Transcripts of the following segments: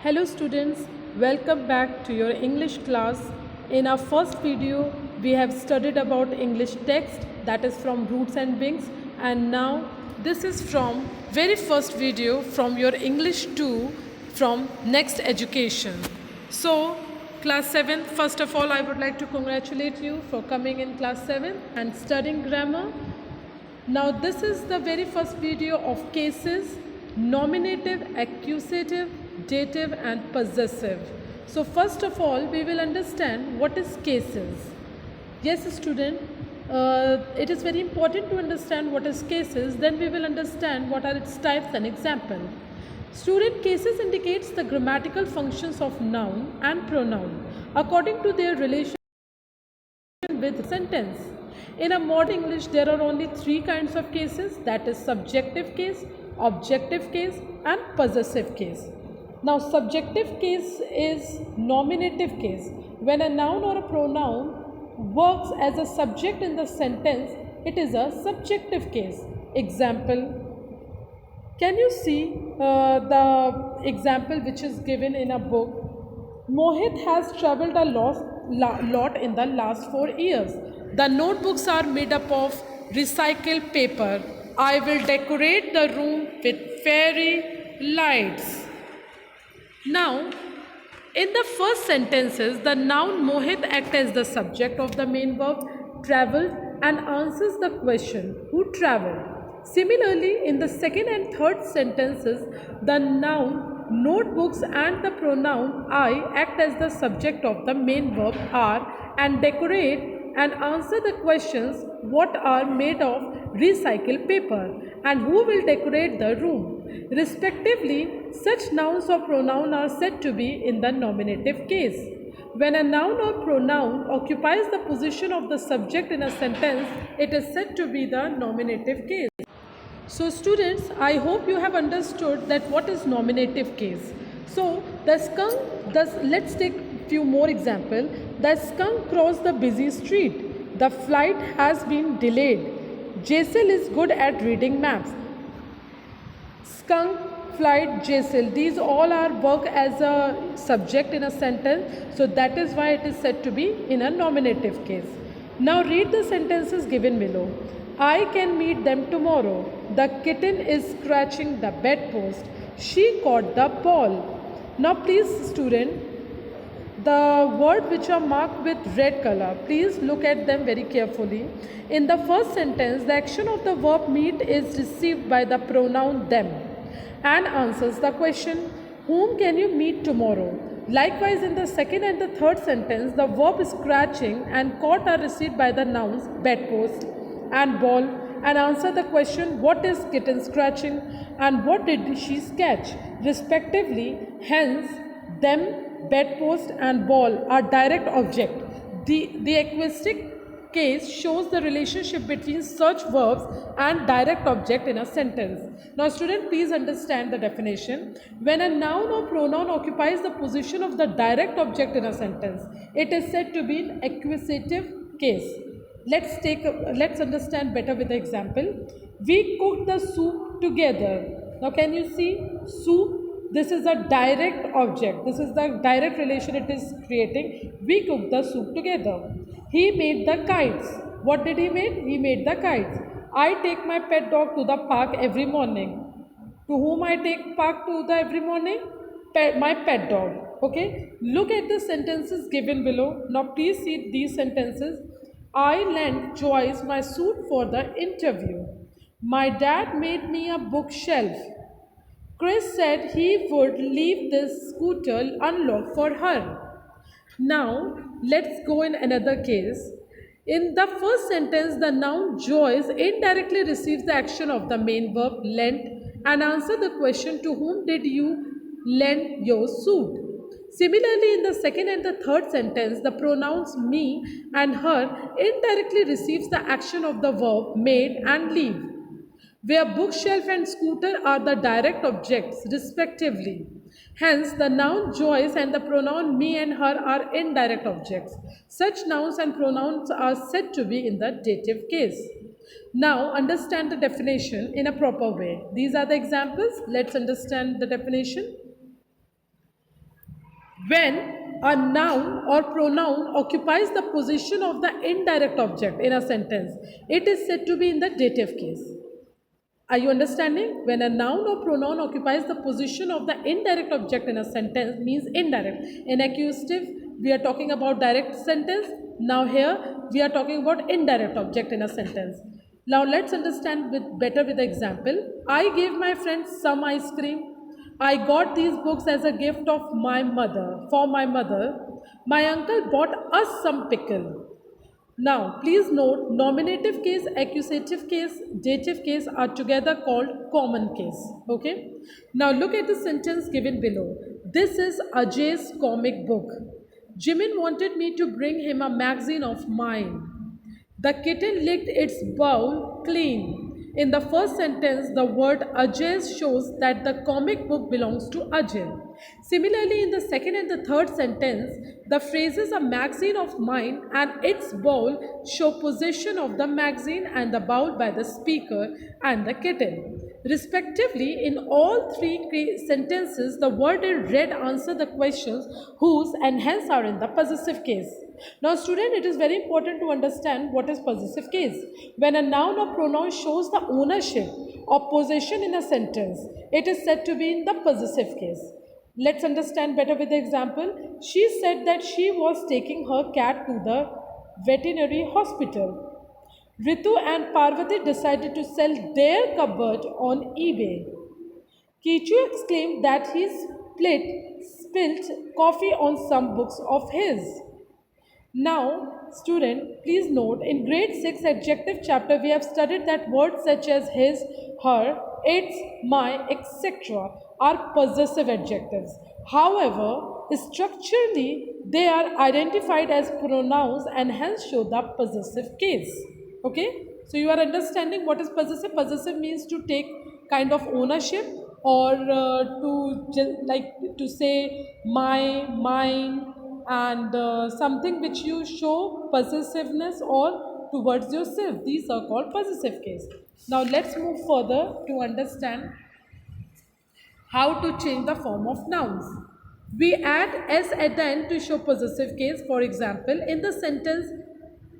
Hello students, welcome back to your English class. In our first video, we have studied about English text, that is from Roots and Wings, and now this is from very first video from your English 2 from Next Education. So class 7, first of all I would like to congratulate you for coming in class 7 and studying grammar. Now this is the very first video of cases, nominative, accusative, dative and possessive. So first of all we will understand what is cases. Yes student, it is very important to understand what is cases, then we will understand what are its types and example. Student, cases indicates the grammatical functions of noun and pronoun according to their relation with sentence. In a modern English, there are only three kinds of cases, that is subjective case, objective case and possessive case. Now subjective case is nominative case. When a noun or a pronoun works as a subject in the sentence, it is a subjective case. Example, can you see the example which is given in a book? Mohit has traveled a lot in the last 4 years. The notebooks are made up of recycled paper. I will decorate the room with fairy lights. Now, in the first sentences, the noun Mohit acts as the subject of the main verb traveled and answers the question who traveled. Similarly, in the second and third sentences, the noun notebooks and the pronoun I act as the subject of the main verb are and decorate and answer the questions what are made of recycled paper and who will decorate the room. Respectively, such nouns or pronoun are said to be in the nominative case. When a noun or pronoun occupies the position of the subject in a sentence, it is said to be the nominative case. So students, I hope you have understood that what is nominative case. So the skunk, let's take few more example. The skunk crossed the busy street. The flight has been delayed. Jaisal is good at reading maps. Skunk, flight, Jaisal, these all are work as a subject in a sentence. So that is why it is said to be in a nominative case. Now read the sentences given below. I can meet them tomorrow. The kitten is scratching the bedpost. She caught the ball. Now please student, the words which are marked with red color, please look at them very carefully. In the first sentence, the action of the verb meet is received by the pronoun them and answers the question, whom can you meet tomorrow? Likewise, in the second and the third sentence, the verb scratching and caught are received by the nouns bedpost and ball and answer the question, what is kitten scratching and what did she sketch respectively. Hence, them, bedpost and ball are direct object. The acquisitive case shows the relationship between such verbs and direct object in a sentence. Now student, please understand the definition. When a noun or pronoun occupies the position of the direct object in a sentence, it is said to be an acquisitive case. Let's understand better with the example. We cooked the soup together. Now can you see soup? This is a direct object. This is the direct relation it is creating. We cooked the soup together. He made the kites. What did he make? He made the kites. I take my pet dog to the park every morning. To whom I take park to the every morning? My pet dog. Okay. Look at the sentences given below. Now please see these sentences. I lent Joyce my suit for the interview. My dad made me a bookshelf. Chris said he would leave this scooter unlocked for her. Now, let's go in another case. In the first sentence, the noun Joyce indirectly receives the action of the main verb lent and answer the question, to whom did you lend your suit? Similarly, in the second and the third sentence, the pronouns me and her indirectly receives the action of the verb made and leave, where bookshelf and scooter are the direct objects respectively. Hence, the noun Joyce and the pronoun me and her are indirect objects. Such nouns and pronouns are said to be in the dative case. Now, understand the definition in a proper way. These are the examples. Let's understand the definition. When a noun or pronoun occupies the position of the indirect object in a sentence, it is said to be in the dative case. Are you understanding? When a noun or pronoun occupies the position of the indirect object in a sentence, means indirect. In accusative, we are talking about direct sentence. Now here, we are talking about indirect object in a sentence. Now let's understand better with the example. I gave my friend some ice cream. I got these books as a gift of my mother, for my mother. My uncle bought us some pickle. Now, please note, nominative case, accusative case, dative case are together called common case. Okay. Now, look at the sentence given below. This is Ajay's comic book. Jimin wanted me to bring him a magazine of mine. The kitten licked its bowl clean. In the first sentence, the word Ajay shows that the comic book belongs to Ajay. Similarly, in the second and the third sentence, the phrases a magazine of mine and its bowl show possession of the magazine and the bowl by the speaker and the kitten. Respectively, in all three sentences, the word in red answer the questions whose and hence are in the possessive case. Now, student, it is very important to understand what is possessive case. When a noun or pronoun shows the ownership or possession in a sentence, it is said to be in the possessive case. Let's understand better with the example. She said that she was taking her cat to the veterinary hospital. Ritu and Parvati decided to sell their cupboard on eBay. Kichu exclaimed that he spilt coffee on some books of his. Now, student, please note in grade 6 adjective chapter we have studied that words such as his, her, its, my, etc. are possessive adjectives. However, structurally they are identified as pronouns and hence show the possessive case. Okay? So you are understanding what is possessive? Possessive means to take kind of ownership or like to say my, mine, and something which you show possessiveness or towards yourself. These are called possessive case. Now let's move further to understand how to change the form of nouns. We add s at the end to show possessive case. For example, in the sentence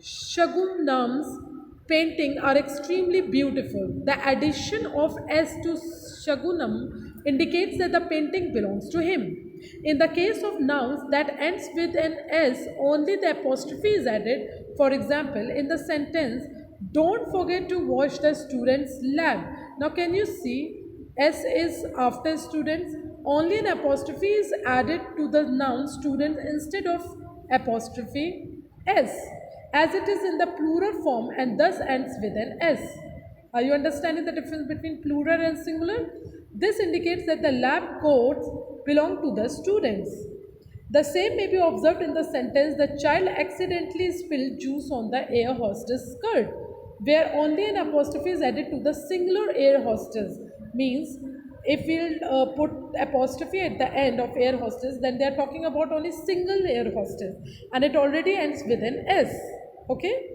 Shagunam's painting are extremely beautiful. The addition of s to Shagunam indicates that the painting belongs to him. In the case of nouns that ends with an s, only the apostrophe is added. For example, in the sentence, don't forget to wash the student's lab. Now, can you see s is after students? Only an apostrophe is added to the noun student instead of apostrophe s, as it is in the plural form and thus ends with an s. Are you understanding the difference between plural and singular? This indicates that the lab coats belong to the students. The same may be observed in the sentence, the child accidentally spilled juice on the air hostess skirt, where only an apostrophe is added to the singular air hostess. Means, if we'll put apostrophe at the end of air hostess, then they are talking about only single air hostess, and it already ends with an s. Okay?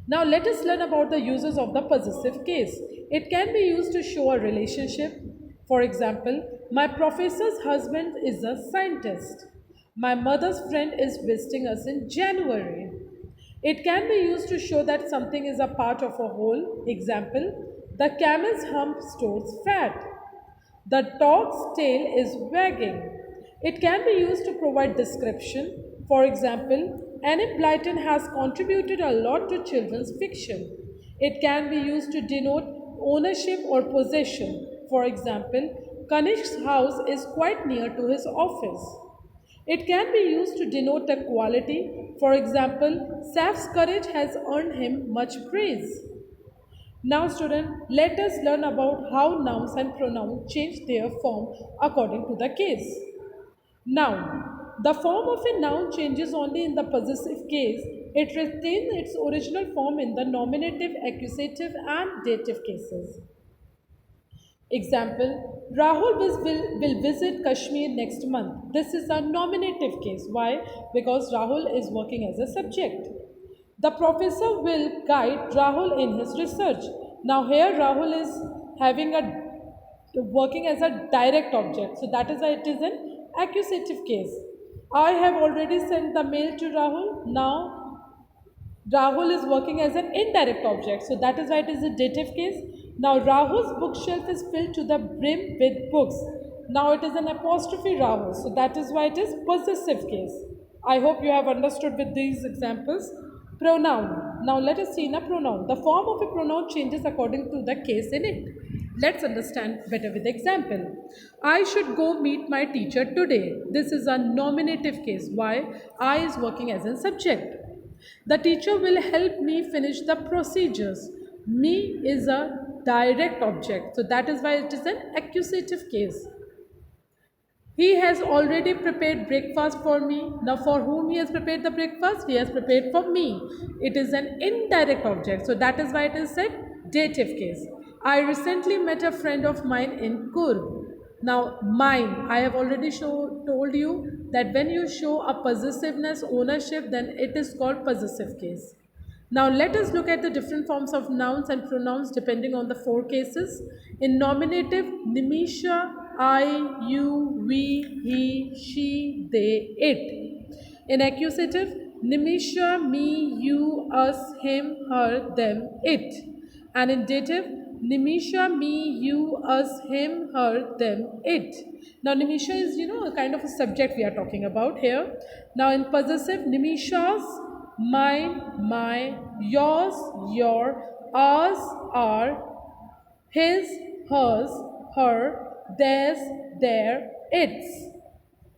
Now let us learn about the uses of the possessive case. It can be used to show a relationship. For example, my professor's husband is a scientist. My mother's friend is visiting us in January. It can be used to show that something is a part of a whole. Example, the camel's hump stores fat. The dog's tail is wagging. It can be used to provide description. For example, Enid Blyton has contributed a lot to children's fiction. It can be used to denote ownership or possession. For example, Kanishk's house is quite near to his office. It can be used to denote a quality. For example, Saf's courage has earned him much praise. Now student, let us learn about how nouns and pronouns change their form according to the case. Noun. The form of a noun changes only in the possessive case. It retains its original form in the nominative, accusative and dative cases. Example, Rahul will visit Kashmir next month. This is a nominative case. Why? Because Rahul is working as a subject. The professor will guide Rahul in his research. Now here Rahul is having a working as a direct object. So that is why it is an accusative case. I have already sent the mail to Rahul. Now Rahul is working as an indirect object, so that is why it is a dative case. Now Rahul's bookshelf is filled to the brim with books. Now it is an apostrophe Rahul, so that is why it is possessive case. I hope you have understood with these examples. Pronoun. Now let us see in a pronoun. The form of a pronoun changes according to the case in it. Let's understand better with example. I should go meet my teacher today. This is a nominative case. Why? I is working as a subject. The teacher will help me finish the procedures. Me is a direct object. So that is why it is an accusative case. He has already prepared breakfast for me. Now, for whom he has prepared the breakfast? He has prepared for me. It is an indirect object. So that is why it is said dative case. I recently met a friend of mine in Kurg. Now, mine, I have already told you that when you show a possessiveness, ownership, then it is called possessive case. Now let us look at the different forms of nouns and pronouns depending on the four cases. In nominative, Nimisha, I, you, we, he, she, they, it. In accusative, Nimisha, me, you, us, him, her, them, it. And in dative, Nimisha, me, you, us, him, her, them, it. Now Nimisha is, a kind of a subject we are talking about here. Now in possessive, Nimisha's, mine, my, yours, your, ours, our, his, hers, her, theirs, their, its.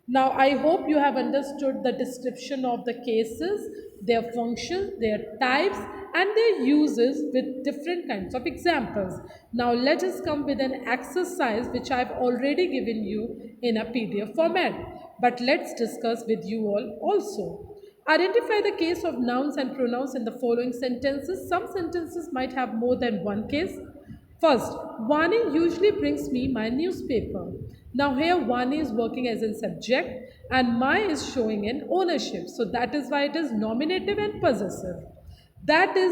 Now, I hope you have understood the description of the cases, their functions, their types, and their uses with different kinds of examples. Now, let us come with an exercise which I have already given you in a PDF format. But let's discuss with you all also. Identify the case of nouns and pronouns in the following sentences. Some sentences might have more than one case. First, Vani usually brings me my newspaper. Now here Vani is working as a subject and my is showing an ownership. So that is why it is nominative and possessive. That is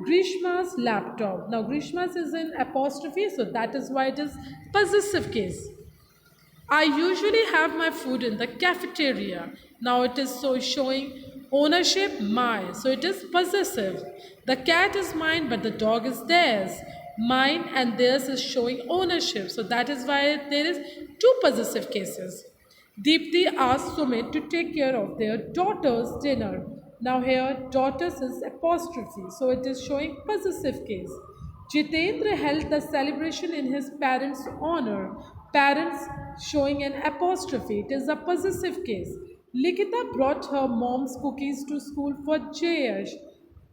Grishma's laptop. Now Grishma's is in apostrophe, so that is why it is possessive case. I usually have my food in the cafeteria. Now it is so showing ownership my. So it is possessive. The cat is mine but the dog is theirs. Mine and theirs is showing ownership. So that is why there is two possessive cases. Deepti asked Sumit to take care of their daughter's dinner. Now here daughters is apostrophe. So it is showing possessive case. Jitendra held the celebration in his parents' honor. Parents showing an apostrophe. It is a possessive case. Likita brought her mom's cookies to school for Jayesh.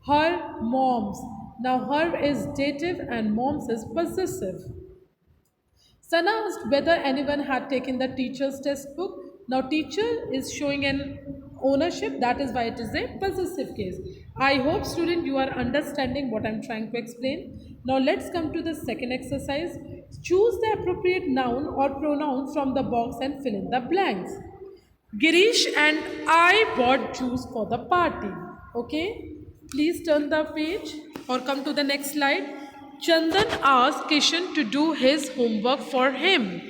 Her mom's. Now her is dative and mom's is possessive. Sana asked whether anyone had taken the teacher's test book. Now teacher is showing an ownership, that is why it is a possessive case. I hope student you are understanding what I am trying to explain. Now let's come to the second exercise. Choose the appropriate noun or pronoun from the box and fill in the blanks. Girish and I bought juice for the party. Okay, please turn the page or come to the next slide. Chandan asked Kishan to do his homework for him.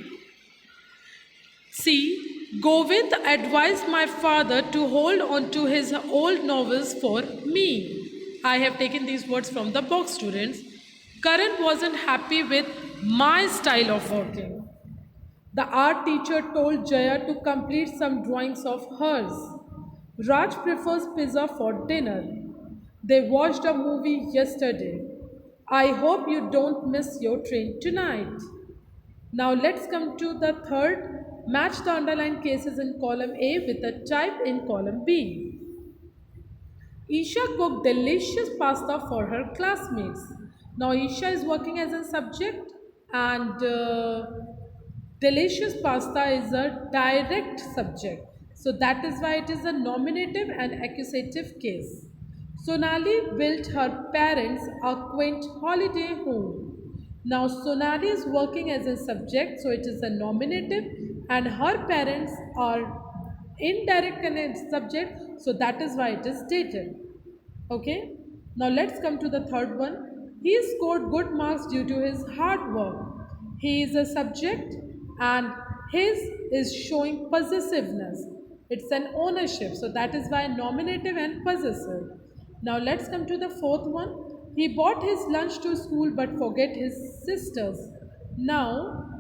See, Govind advised my father to hold on to his old novels for me. I have taken these words from the box, students. Karan wasn't happy with my style of working. The art teacher told Jaya to complete some drawings of hers. Raj prefers pizza for dinner. They watched a movie yesterday. I hope you don't miss your train tonight. Now let's come to the third. Match the underlined cases in column A with the type in column B. Isha cooked delicious pasta for her classmates. Now Isha is working as a subject and delicious pasta is a direct subject. So that is why it is a nominative and accusative case. Sonali built her parents a quaint holiday home. Now Sonali is working as a subject, so it is a nominative and her parents are indirect connect subject, so that is why it is dated. Okay, now let's come to the third one. He scored good marks due to his hard work. He is a subject and His is showing possessiveness. It's an ownership. So that is why nominative and possessive. Now let's come to the fourth one. He bought his lunch to school but forget his sisters. Now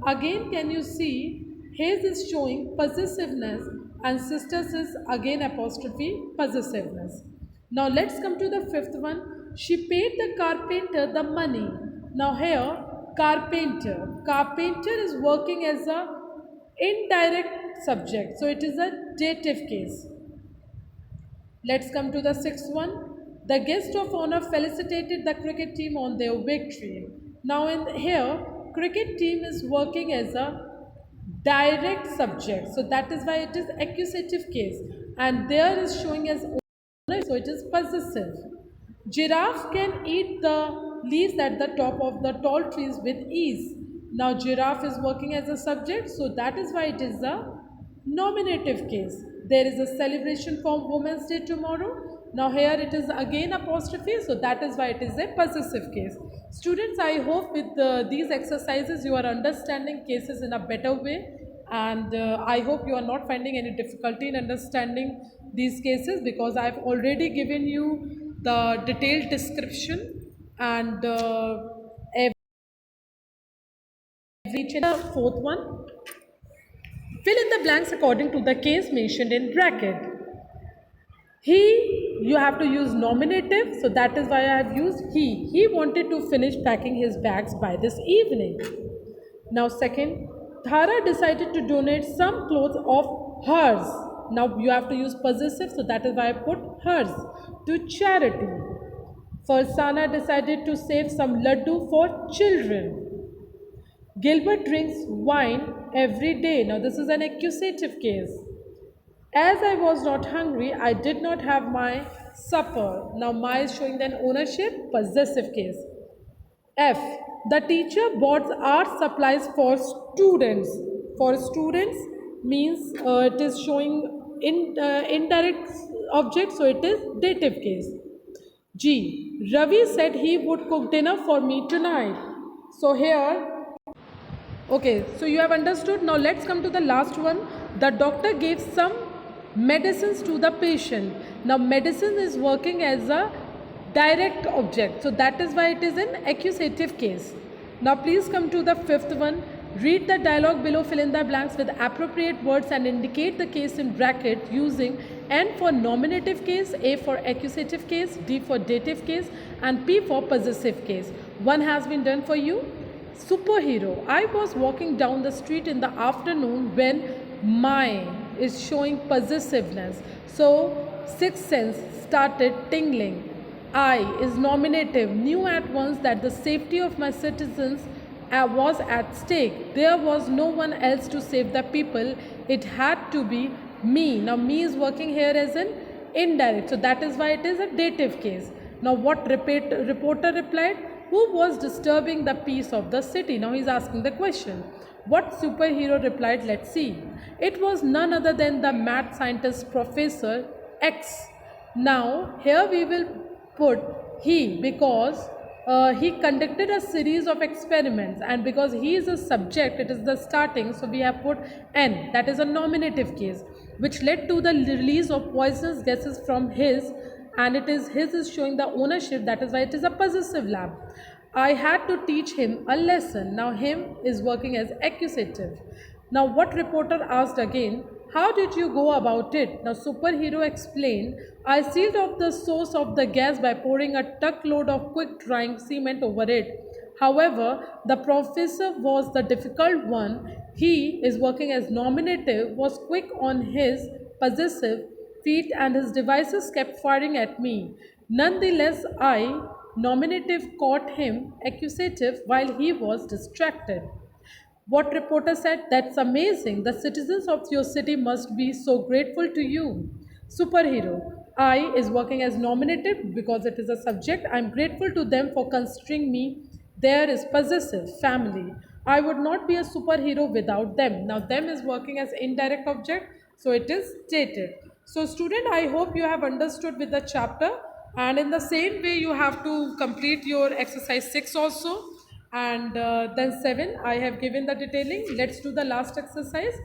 again can you see his is showing possessiveness and sisters is again apostrophe possessiveness. Now let's come to the fifth one. She paid the carpenter the money. Now here carpenter. Carpenter is working as a indirect subject. So it is a dative case. Let's come to the sixth one. The guest of honor felicitated the cricket team on their victory. Now in here, cricket team is working as a direct subject. So that is why it is accusative case. And there is showing as owner, so it is possessive. Giraffe can eat the leaves at the top of the tall trees with ease. Now giraffe is working as a subject, so that is why it is a nominative case. There is a celebration for Women's Day tomorrow. Now here it is again apostrophe, so that is why it is a possessive case. Students, I hope with these exercises you are understanding cases in a better way, and I hope you are not finding any difficulty in understanding these cases, because I have already given you the detailed description and fourth one. Fill in the blanks according to the case mentioned in bracket. He, you have to use nominative, so that is why I have used he. He wanted to finish packing his bags by this evening. Now second, Thara decided to donate some clothes of hers. Now you have to use possessive, so that is why I put hers, to charity. Farsana decided to save some laddu for children. Gilbert drinks wine every day. Now this is an accusative case. As I was not hungry, I did not have my supper. Now my is showing then ownership, possessive case. F. The teacher bought art supplies for students. For students means it is showing indirect object, so it is dative case. G. Ravi said he would cook dinner for me tonight. So here, okay, so you have understood. Now let's come to the last one. The doctor gave some medicines to the patient. Now medicine is working as a direct object. So that is why it is an accusative case. Now please come to the fifth one. Read the dialogue below, fill in the blanks with appropriate words and indicate the case in bracket using N for nominative case, A for accusative case, D for dative case and P for possessive case. One has been done for you. Superhero. I was walking down the street in the afternoon when my is showing possessiveness. So sixth sense started tingling. I is nominative, knew at once that the safety of my citizens was at stake. There was no one else to save the people. It had to be me. Now me is working here as an indirect. So that is why it is a dative case. Now what reporter replied? Who was disturbing the peace of the city? Now he is asking the question. What superhero replied? Let's see. It was none other than the mad scientist Professor X. Now here we will put he, because he conducted a series of experiments, and because he is a subject, it is the starting, so we have put N, that is a nominative case, which led to the release of poisonous gases from his, and it is his is showing the ownership, that is why it is a possessive lab. I had to teach him a lesson. Now him is working as accusative. Now what reporter asked again, how did you go about it? Now superhero explained, I sealed off the source of the gas by pouring a truckload of quick drying cement over it. However, the professor was the difficult one. He is working as nominative, was quick on his possessive feet and his devices kept firing at me. Nonetheless, I, nominative, caught him accusative while he was distracted. What reporter said, that's amazing. The citizens of your city must be so grateful to you. Superhero. I is working as nominative because it is a subject. I'm grateful to them for considering me. There is possessive, family. I would not be a superhero without them. Now them is working as indirect object, so it is stated. So student, I hope you have understood with the chapter, and in the same way you have to complete your exercise 6 also. And then 7, I have given the detailing. Let's do the last exercise.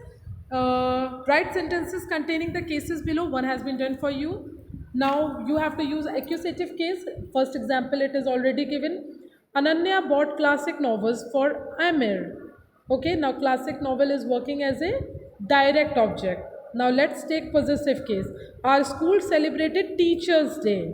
Write sentences containing the cases below. One has been done for you. Now you have to use accusative case. First example, it is already given. Ananya bought classic novels for Amir. Okay, now classic novel is working as a direct object. Now let's take possessive case. Our school celebrated Teachers' Day.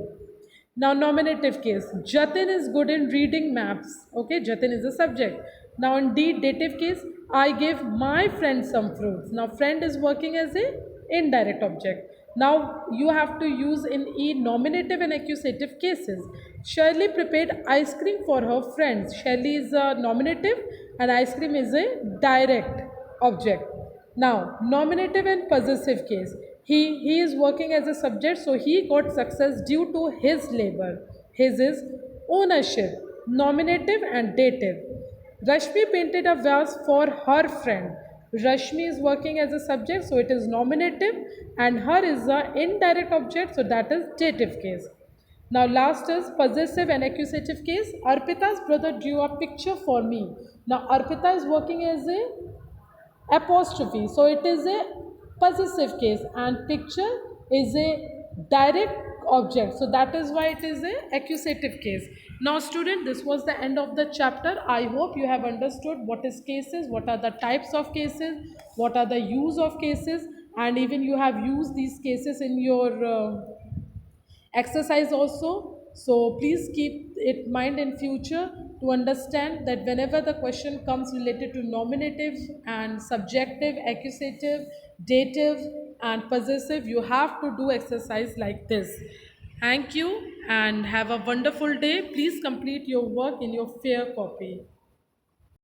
Now, nominative case. Jatin is good in reading maps. Okay, Jatin is a subject. Now, in D, dative case, I gave my friend some fruits. Now, friend is working as a indirect object. Now, you have to use in E nominative and accusative cases. Shirley prepared ice cream for her friends. Shirley is a nominative and ice cream is a direct object. Now, nominative and possessive case. He is working as a subject, so he got success due to his labor. His is ownership, nominative and dative. Rashmi painted a vase for her friend. Rashmi is working as a subject, so it is nominative, and her is a indirect object, so that is dative case. Now last is possessive and accusative case. Arpita's brother drew a picture for me. Now Arpita is working as a apostrophe, so it is a possessive case, and picture is a direct object, so that is why it is a accusative case. Now student, this was the end of the chapter. I hope you have understood what is cases, what are the types of cases, what are the use of cases, and even you have used these cases in your exercise also. So please keep it in mind in future to understand that whenever the question comes related to nominative and subjective, accusative, dative and possessive, you have to do exercise like this. Thank you and have a wonderful day. Please complete your work in your fair copy.